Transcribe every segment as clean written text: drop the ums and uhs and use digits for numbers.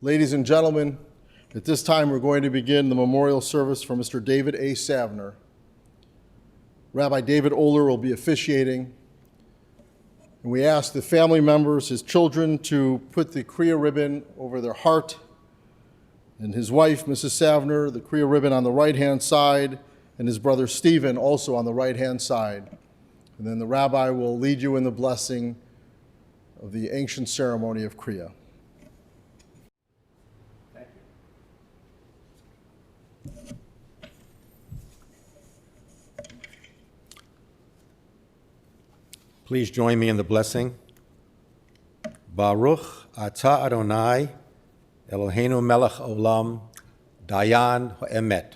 Ladies and gentlemen, at this time we're going to begin the memorial service for Mr. David A. Savner. Rabbi David Oler will be officiating, and we ask the family members, his children, to put the Kriya ribbon over their heart, and his wife, Mrs. Savner, the Kriya ribbon on the right-hand side, and his brother Stephen also on the right-hand side. And then the rabbi will lead you in the blessing of the ancient ceremony of Kriya. Please join me in the blessing. Baruch atah Adonai, Eloheinu melech olam, dayan ha'emet.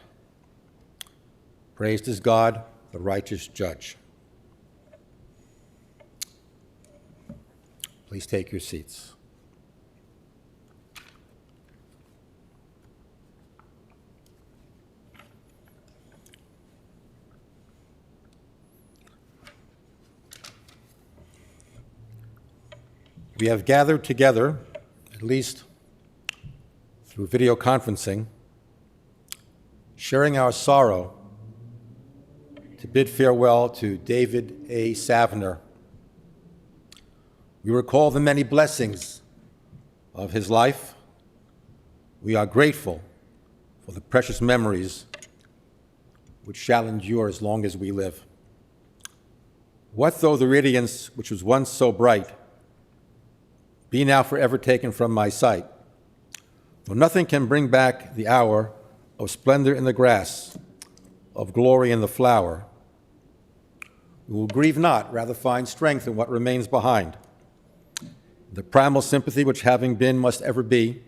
Praised is God, the righteous judge. Please take your seats. We have gathered together, at least through video conferencing, sharing our sorrow to bid farewell to David A. Savner. We recall the many blessings of his life. We are grateful for the precious memories which shall endure as long as we live. What though the radiance which was once so bright be now forever taken from my sight? Though nothing can bring back the hour of splendor in the grass, of glory in the flower, we will grieve not, rather find strength in what remains behind. The primal sympathy which having been must ever be,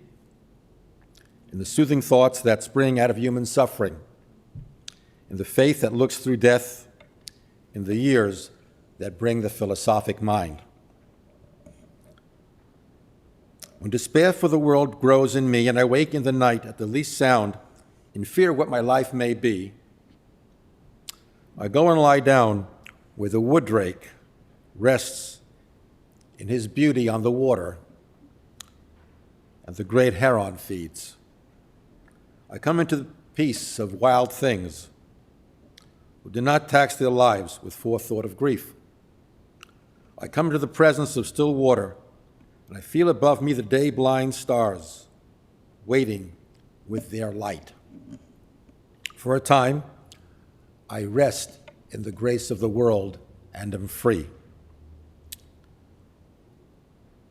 in the soothing thoughts that spring out of human suffering, in the faith that looks through death, in the years that bring the philosophic mind. When despair for the world grows in me, and I wake in the night at the least sound, in fear what my life may be, I go and lie down where the wood drake rests in his beauty on the water, and the great heron feeds. I come into the peace of wild things who do not tax their lives with forethought of grief. I come into the presence of still water, and I feel above me the day-blind stars waiting with their light. For a time, I rest in the grace of the world and am free.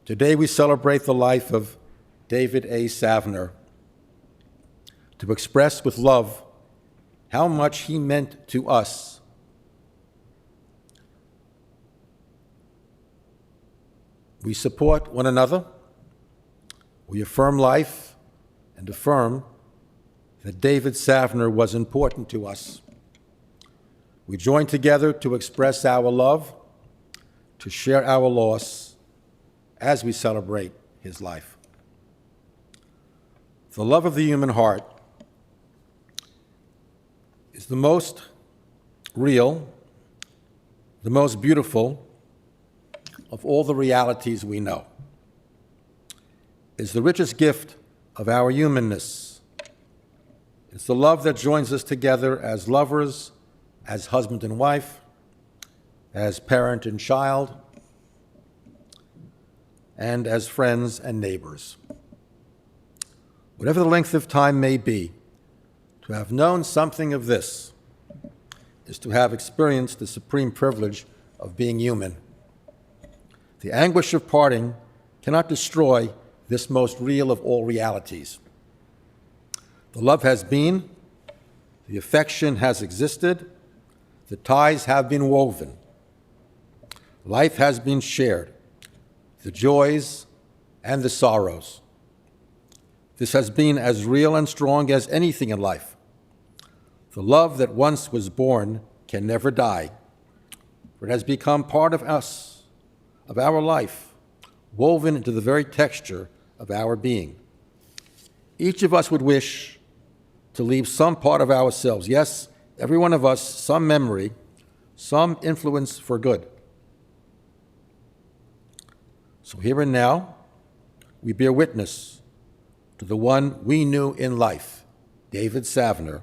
Today we celebrate the life of David A. Savner, to express with love how much he meant to us. We support one another, we affirm life, and affirm that David Savner was important to us. We join together to express our love, to share our loss as we celebrate his life. The love of the human heart is the most real, the most beautiful of all the realities we know. It's the richest gift of our humanness. It's the love that joins us together as lovers, as husband and wife, as parent and child, and as friends and neighbors. Whatever the length of time may be, to have known something of this is to have experienced the supreme privilege of being human. The anguish of parting cannot destroy this most real of all realities. The love has been, the affection has existed, the ties have been woven. Life has been shared, the joys and the sorrows. This has been as real and strong as anything in life. The love that once was born can never die, for it has become part of us, of our life, woven into the very texture of our being. Each of us would wish to leave some part of ourselves, yes, every one of us, some memory, some influence for good. So here and now, we bear witness to the one we knew in life, David Savner,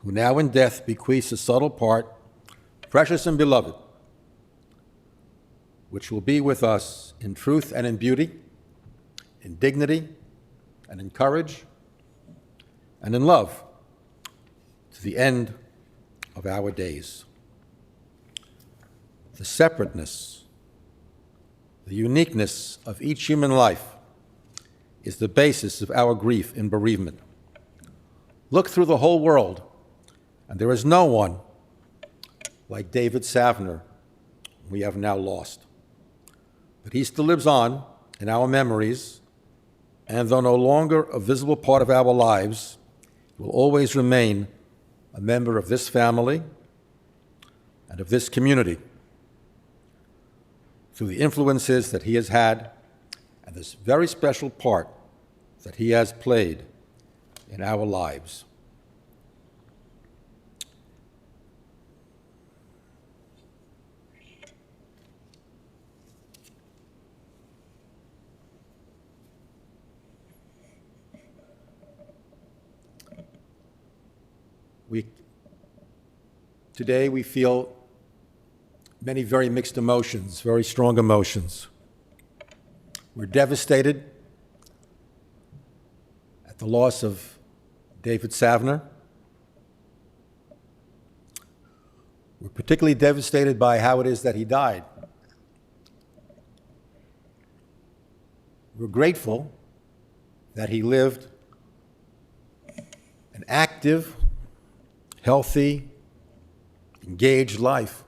who now in death bequeaths a subtle part, precious and beloved, which will be with us in truth and in beauty, in dignity and in courage, and in love to the end of our days. The separateness, the uniqueness of each human life is the basis of our grief in bereavement. Look through the whole world, and there is no one like David Savner we have now lost. But he still lives on in our memories, and though no longer a visible part of our lives, he will always remain a member of this family and of this community through the influences that he has had and this very special part that he has played in our lives. Today we feel many very mixed emotions, very strong emotions. We're devastated at the loss of David Savner. We're particularly devastated by how it is that he died. We're grateful that he lived an active, healthy, engaged life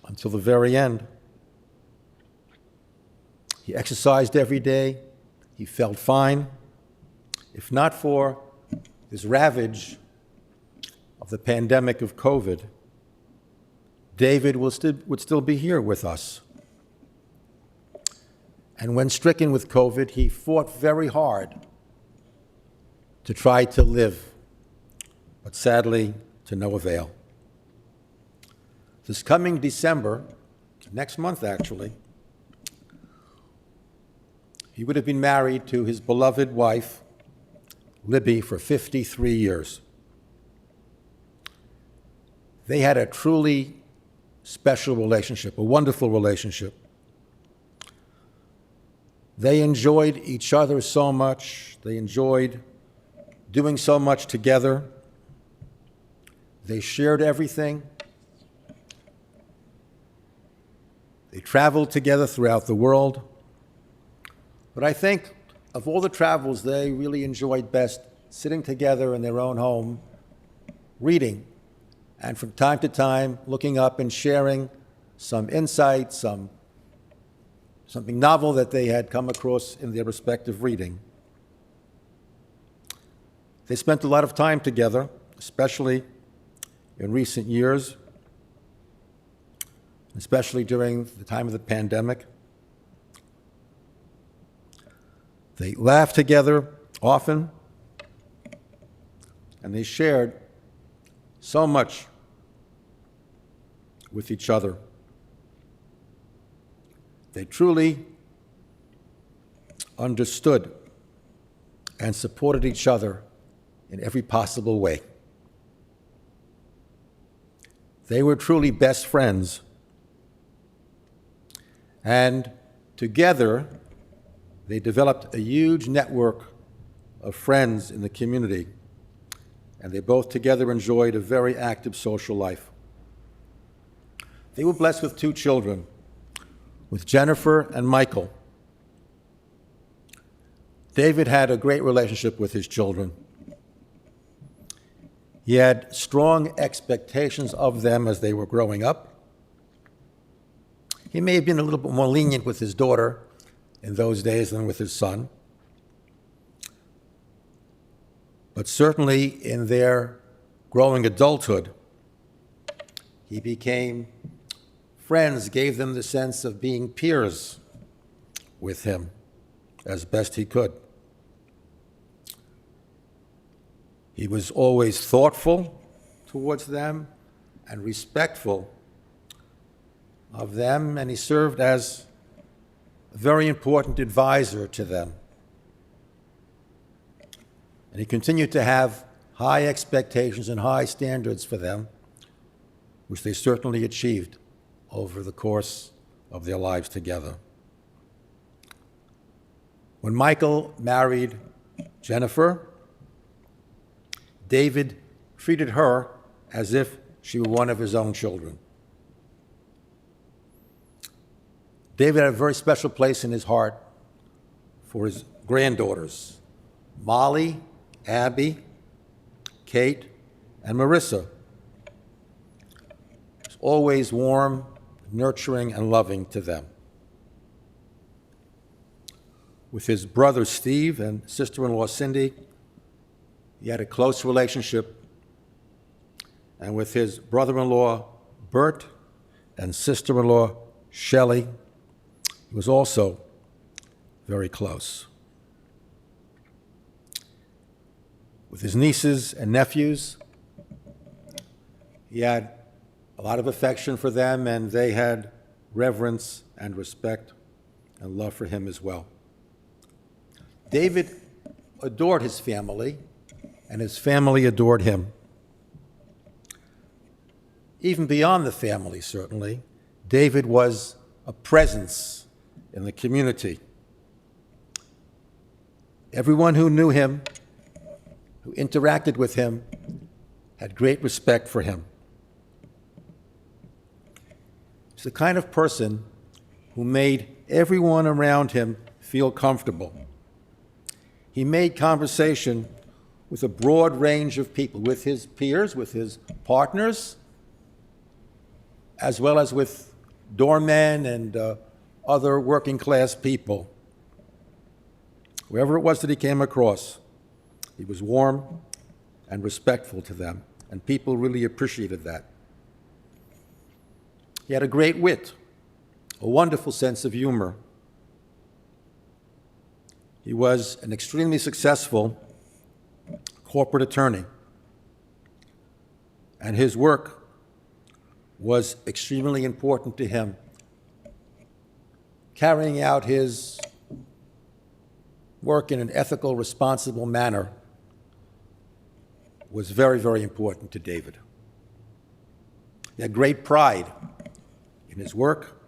until the very end. He exercised every day. He felt fine. If not for this ravage of the pandemic of COVID, David would still be here with us. And when stricken with COVID, he fought very hard to try to live, but sadly, to no avail. This coming December, next month actually, he would have been married to his beloved wife, Libby, for 53 years. They had a truly special relationship, a wonderful relationship. They enjoyed each other so much. They enjoyed doing so much together. They shared everything. They traveled together throughout the world. But I think of all the travels, they really enjoyed best sitting together in their own home, reading, and from time to time looking up and sharing some insight, something novel that they had come across in their respective reading. They spent a lot of time together, especially in recent years, especially during the time of the pandemic. They laughed together often, and they shared so much with each other. They truly understood and supported each other in every possible way. They were truly best friends. And together, they developed a huge network of friends in the community, and they both together enjoyed a very active social life. They were blessed with 2 children, with Jennifer and Michael. David had a great relationship with his children. He had strong expectations of them as they were growing up. He may have been a little bit more lenient with his daughter in those days than with his son. But certainly in their growing adulthood, he became friends, gave them the sense of being peers with him as best he could. He was always thoughtful towards them and respectful of them, and he served as a very important advisor to them. And he continued to have high expectations and high standards for them, which they certainly achieved over the course of their lives together. When Michael married Jennifer, David treated her as if she were one of his own children. David had a very special place in his heart for his granddaughters, Molly, Abby, Kate, and Marissa. He was always warm, nurturing, and loving to them. With his brother Steve and sister-in-law Cindy, he had a close relationship. And with his brother-in-law Bert and sister-in-law Shelley, he was also very close. With his nieces and nephews, he had a lot of affection for them, and they had reverence and respect and love for him as well. David adored his family, and his family adored him. Even beyond the family, certainly, David was a presence in the community. Everyone who knew him, who interacted with him, had great respect for him. He's the kind of person who made everyone around him feel comfortable. He made conversation with a broad range of people, with his peers, with his partners, as well as with doormen and other working class people. Whoever it was that he came across, he was warm and respectful to them, and people really appreciated that. He had a great wit, a wonderful sense of humor. He was an extremely successful corporate attorney, and his work was extremely important to him. Carrying out his work in an ethical, responsible manner was very, very important to David. He had great pride in his work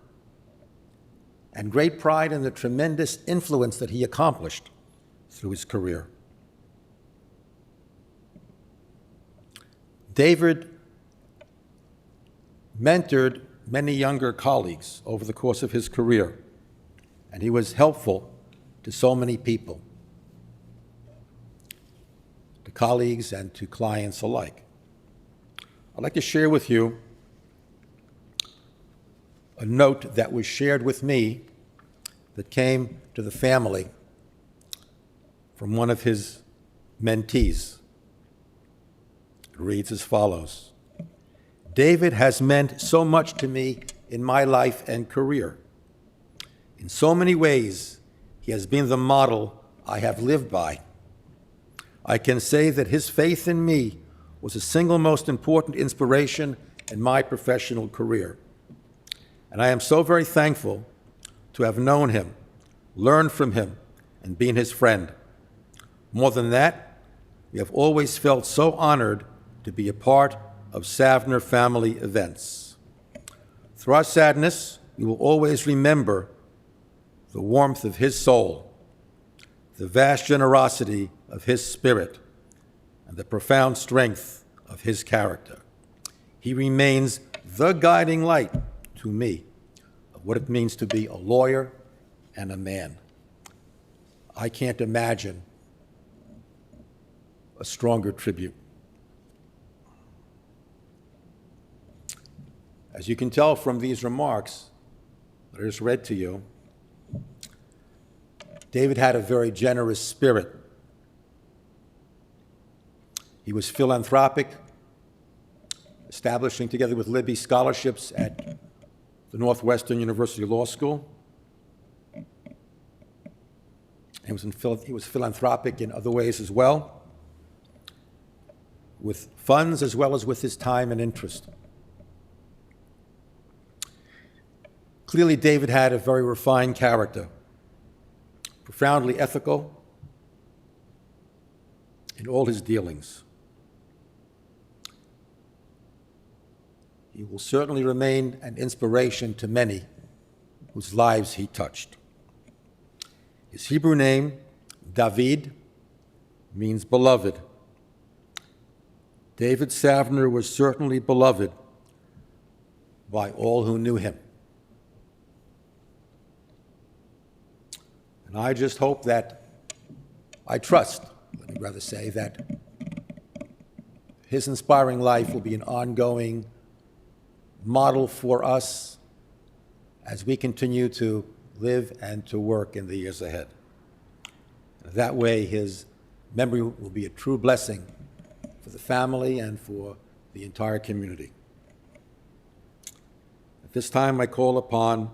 and great pride in the tremendous influence that he accomplished through his career. David mentored many younger colleagues over the course of his career, and he was helpful to so many people, to colleagues and to clients alike. I'd like to share with you a note that was shared with me that came to the family from one of his mentees. It reads as follows: David has meant so much to me in my life and career. In so many ways, he has been the model I have lived by. I can say that his faith in me was the single most important inspiration in my professional career. And I am so very thankful to have known him, learned from him, and been his friend. More than that, we have always felt so honored to be a part of Savner family events. Through our sadness, we will always remember the warmth of his soul, the vast generosity of his spirit, and the profound strength of his character. He remains the guiding light to me of what it means to be a lawyer and a man. I can't imagine a stronger tribute. As you can tell from these remarks that I just read to you, David had a very generous spirit. He was philanthropic, establishing together with Libby scholarships at the Northwestern University Law School. He was philanthropic in other ways as well, with funds as well as with his time and interest. Clearly, David had a very refined character, profoundly ethical, in all his dealings. He will certainly remain an inspiration to many whose lives he touched. His Hebrew name, David, means beloved. David Savner was certainly beloved by all who knew him. And I just hope that, I trust, let me rather say, that his inspiring life will be an ongoing model for us as we continue to live and to work in the years ahead. That way, his memory will be a true blessing for the family and for the entire community. At this time, I call upon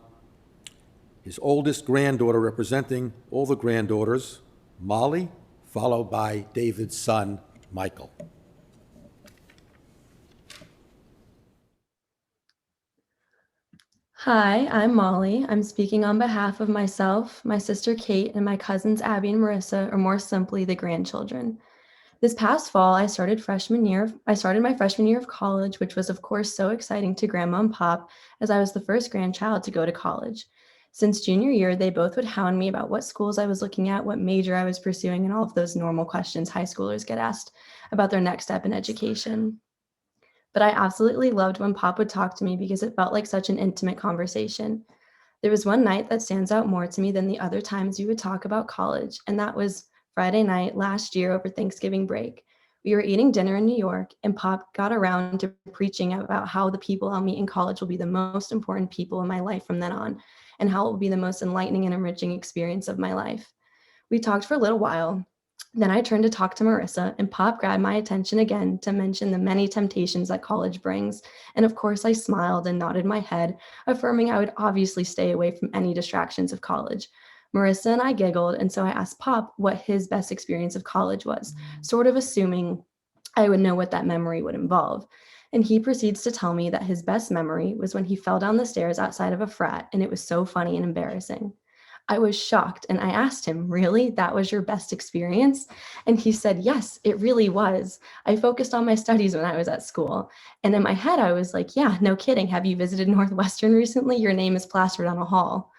his oldest granddaughter, representing all the granddaughters, Molly, followed by David's son, Michael. Hi, I'm Molly. I'm speaking on behalf of myself, my sister Kate, and my cousins Abby and Marissa, or more simply, the grandchildren. This past fall, I started my freshman year of college, which was, of course, so exciting to Grandma and Pop, as I was the first grandchild to go to college. Since junior year, they both would hound me about what schools I was looking at, what major I was pursuing, and all of those normal questions high schoolers get asked about their next step in education. But I absolutely loved when Pop would talk to me because it felt like such an intimate conversation. There was one night that stands out more to me than the other times we would talk about college, and that was Friday night last year over Thanksgiving break. We were eating dinner in New York, and Pop got around to preaching about how the people I'll meet in college will be the most important people in my life from then on, and how it will be the most enlightening and enriching experience of my life. We talked for a little while. Then I turned to talk to Marissa, and Pop grabbed my attention again to mention the many temptations that college brings. And of course, I smiled and nodded my head, affirming I would obviously stay away from any distractions of college. Marissa and I giggled, and so I asked Pop what his best experience of college was, sort of assuming I would know what that memory would involve. And he proceeds to tell me that his best memory was when he fell down the stairs outside of a frat, and it was so funny and embarrassing. I was shocked, and I asked him, "Really? That was your best experience?" And he said, "Yes, it really was. I focused on my studies when I was at school." And in my head, I was like, "Yeah, no kidding. Have you visited Northwestern recently? Your name is plastered on a hall."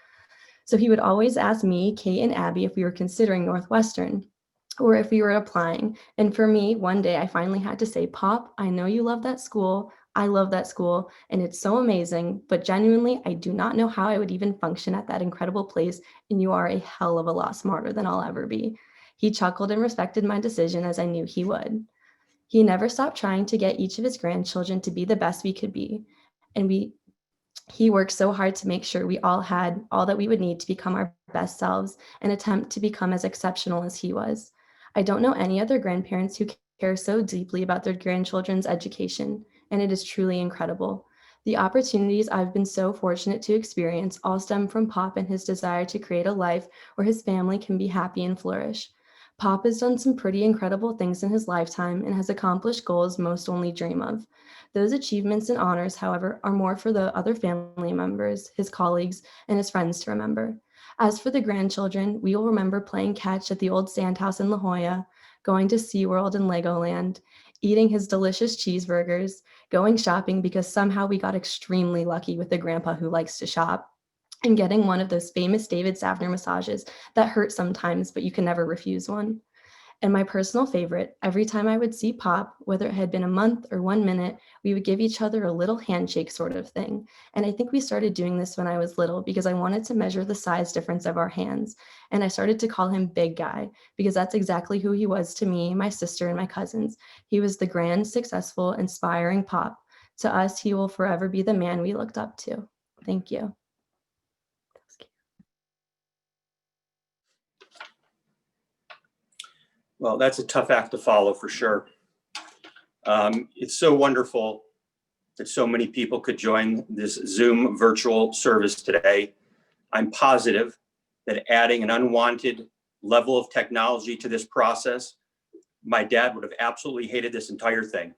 So he would always ask me, Kate, and Abby if we were considering Northwestern or if we were applying. And for me, one day I finally had to say, "Pop, I know you love that school. I love that school, and it's so amazing, but genuinely, I do not know how I would even function at that incredible place, and you are a hell of a lot smarter than I'll ever be." He chuckled and respected my decision, as I knew he would. He never stopped trying to get each of his grandchildren to be the best we could be, and he worked so hard to make sure we all had all that we would need to become our best selves and attempt to become as exceptional as he was. I don't know any other grandparents who care so deeply about their grandchildren's education, and it is truly incredible. The opportunities I've been so fortunate to experience all stem from Pop and his desire to create a life where his family can be happy and flourish. Pop has done some pretty incredible things in his lifetime and has accomplished goals most only dream of. Those achievements and honors, however, are more for the other family members, his colleagues, and his friends to remember. As for the grandchildren, we will remember playing catch at the old sandhouse in La Jolla, going to SeaWorld and Legoland, eating his delicious cheeseburgers, going shopping because somehow we got extremely lucky with a grandpa who likes to shop, and getting one of those famous David Savner massages that hurt sometimes, but you can never refuse one. And my personal favorite, every time I would see Pop, whether it had been a month or 1 minute, we would give each other a little handshake sort of thing. And I think we started doing this when I was little because I wanted to measure the size difference of our hands. And I started to call him Big Guy because that's exactly who he was to me, my sister, and my cousins. He was the grand, successful, inspiring Pop. To us, he will forever be the man we looked up to. Thank you. Well, that's a tough act to follow for sure. It's so wonderful that so many people could join this Zoom virtual service today. I'm positive that adding an unwanted level of technology to this process, my dad would have absolutely hated this entire thing.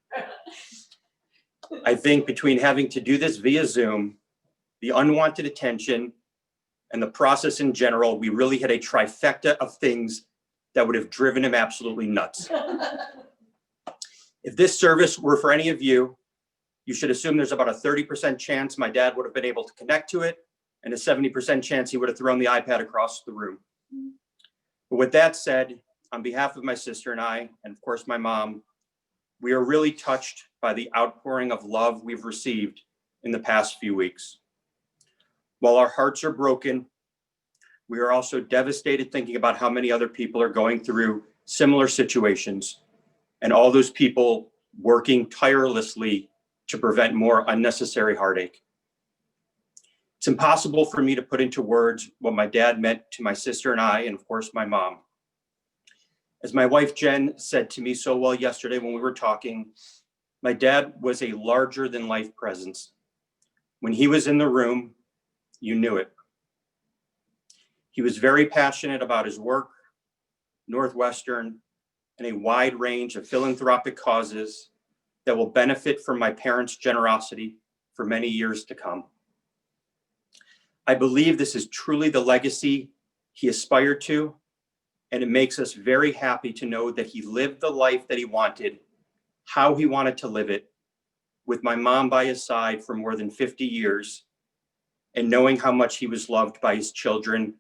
I think between having to do this via Zoom, the unwanted attention, and the process in general, we really had a trifecta of things that would have driven him absolutely nuts. If this service were for any of you, you should assume there's about a 30% chance my dad would have been able to connect to it, and a 70% chance he would have thrown the iPad across the room. But with that said, on behalf of my sister and I, and of course my mom, we are really touched by the outpouring of love we've received in the past few weeks. While our hearts are broken, we are also devastated thinking about how many other people are going through similar situations, and all those people working tirelessly to prevent more unnecessary heartache. It's impossible for me to put into words what my dad meant to my sister and I, and of course my mom. As my wife Jen said to me so well yesterday when we were talking, my dad was a larger than life presence. When he was in the room, you knew it. He was very passionate about his work, Northwestern, and a wide range of philanthropic causes that will benefit from my parents' generosity for many years to come. I believe this is truly the legacy he aspired to, and it makes us very happy to know that he lived the life that he wanted, how he wanted to live it, with my mom by his side for more than 50 years, and knowing how much he was loved by his children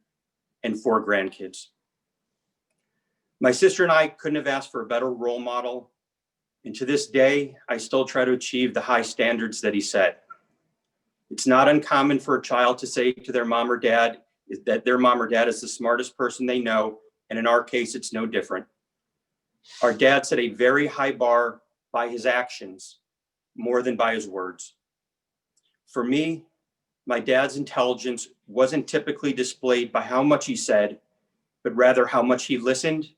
and 4 grandkids. My sister and I couldn't have asked for a better role model, and to this day, I still try to achieve the high standards that he set. It's not uncommon for a child to say to their mom or dad that their mom or dad is the smartest person they know, and in our case, it's no different. Our dad set a very high bar by his actions, more than by his words. For me, my dad's intelligence wasn't typically displayed by how much he said, but rather how much he listened,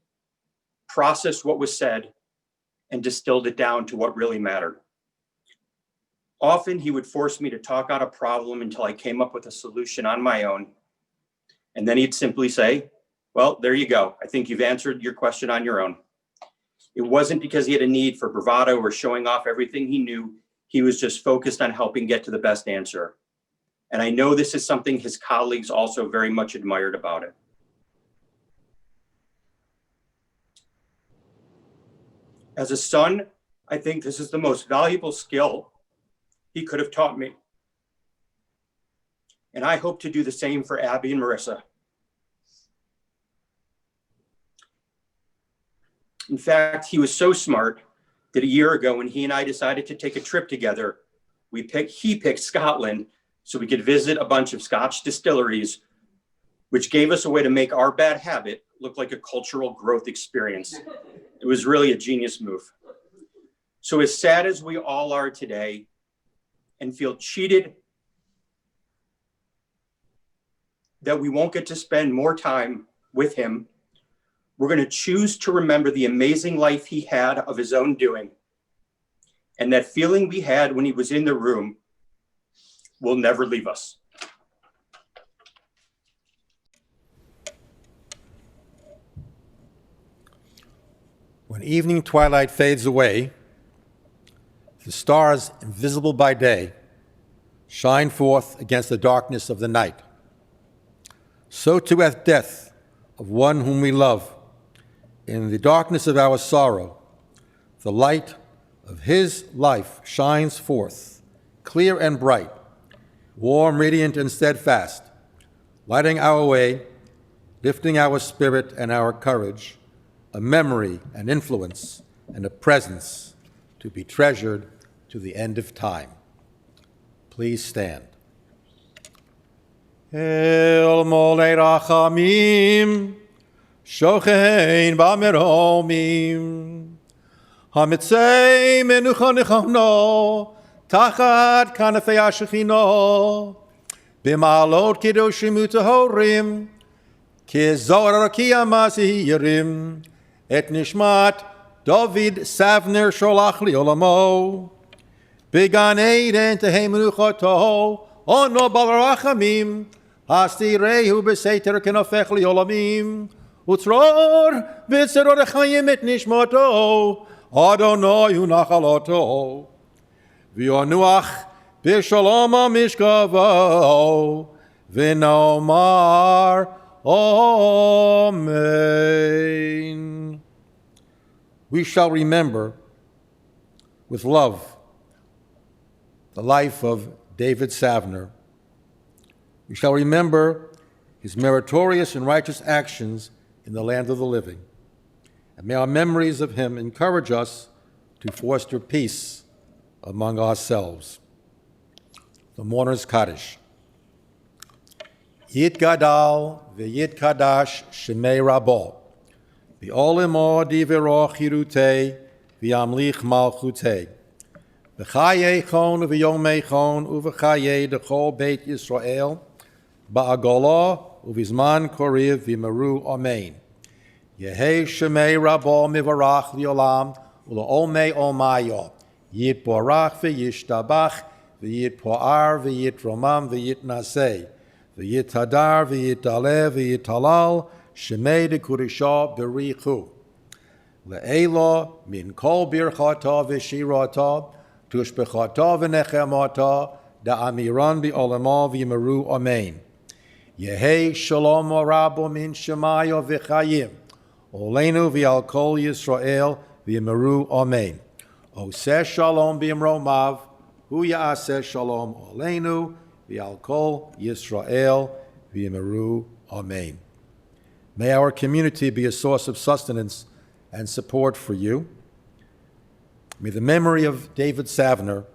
processed what was said, and distilled it down to what really mattered. Often he would force me to talk out a problem until I came up with a solution on my own. And then he'd simply say, well, there you go. I think you've answered your question on your own. It wasn't because he had a need for bravado or showing off everything he knew. He was just focused on helping get to the best answer. And I know this is something his colleagues also very much admired about it. As a son, I think this is the most valuable skill he could have taught me. And I hope to do the same for Abby and Marissa. In fact, he was so smart that a year ago when he and I decided to take a trip together, he picked Scotland so we could visit a bunch of Scotch distilleries, which gave us a way to make our bad habit look like a cultural growth experience. It was really a genius move. So as sad as we all are today and feel cheated that we won't get to spend more time with him, we're going to choose to remember the amazing life he had of his own doing. And that feeling we had when he was in the room will never leave us. When evening twilight fades away, the stars, invisible by day, shine forth against the darkness of the night. So too at death of one whom we love, in the darkness of our sorrow, the light of his life shines forth, clear and bright, warm, radiant, and steadfast, lighting our way, lifting our spirit and our courage, a memory, an influence, and a presence to be treasured to the end of time. Please stand. El molei rachamim, shochein b'meromim, hamitzei menucha nechano, tachat kanafei hashechino, b'ma'alot kedoshim utahorim, kizor kiyamasi yirim, et nishmat David Savner sholach li olamo, began Eden tehei menuchato, ono balarachamim, hastireu beseter kenofech li olamim, utzror b'tzeror echayim et nishmato, Adonai hu nachaloto, v'yonuach b'shalom mishkavo, v'nomar Amen. We shall remember with love the life of David Savner. We shall remember his meritorious and righteous actions in the land of the living. And may our memories of him encourage us to foster peace among ourselves. The Mourner's Kaddish. Yit Gadal v'yit Kadash Shemei Rabo v'olemo divero chirute v'yamlich malchute v'chaye chon v'yomei chon uv'chaye dechol Beit Yisrael ba'agola uv'izman koriv v'meru amen. Yehei Shemei Rabo mivarach li'olam u'la'omei omayo yit borach v'yishtabach v'yit po'ar v'yit romam v'yit naseh v'yit hadar v'yit aleh v'yit halal shemei de kurisha berichu le'ela min kol birchata v'shirata tushbechata v'nechemata da'amiran bi'olama v'yimeru amen. Yehei shalom rabo min shemayo v'chayim olenu v'al kol Yisrael v'yimeru amen. Oseh shalom b'imromav hu ya'aseh shalom olenu v'al kol Yisrael v'yimeru amen. May our community be a source of sustenance and support for you. May the memory of David Savner,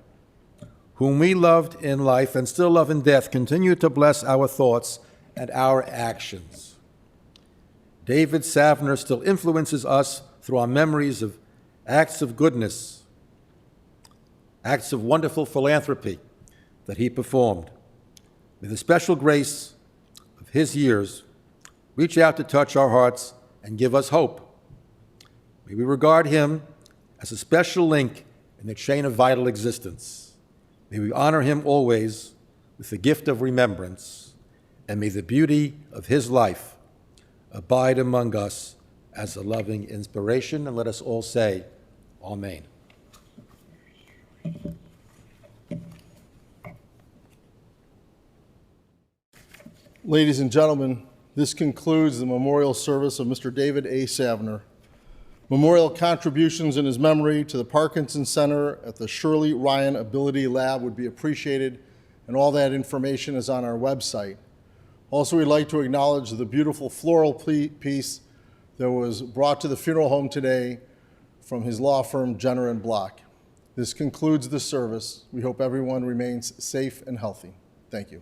whom we loved in life and still love in death, continue to bless our thoughts and our actions. David Savner still influences us through our memories of acts of goodness, acts of wonderful philanthropy that he performed. May the special grace of his years reach out to touch our hearts and give us hope. May we regard him as a special link in the chain of vital existence. May we honor him always with the gift of remembrance, and may the beauty of his life abide among us as a loving inspiration. And let us all say, Amen. Ladies and gentlemen, this concludes the memorial service of Mr. David A. Savner. Memorial contributions in his memory to the Parkinson Center at the Shirley Ryan Ability Lab would be appreciated, and all that information is on our website. Also, we'd like to acknowledge the beautiful floral piece that was brought to the funeral home today from his law firm, Jenner & Block. This concludes the service. We hope everyone remains safe and healthy. Thank you.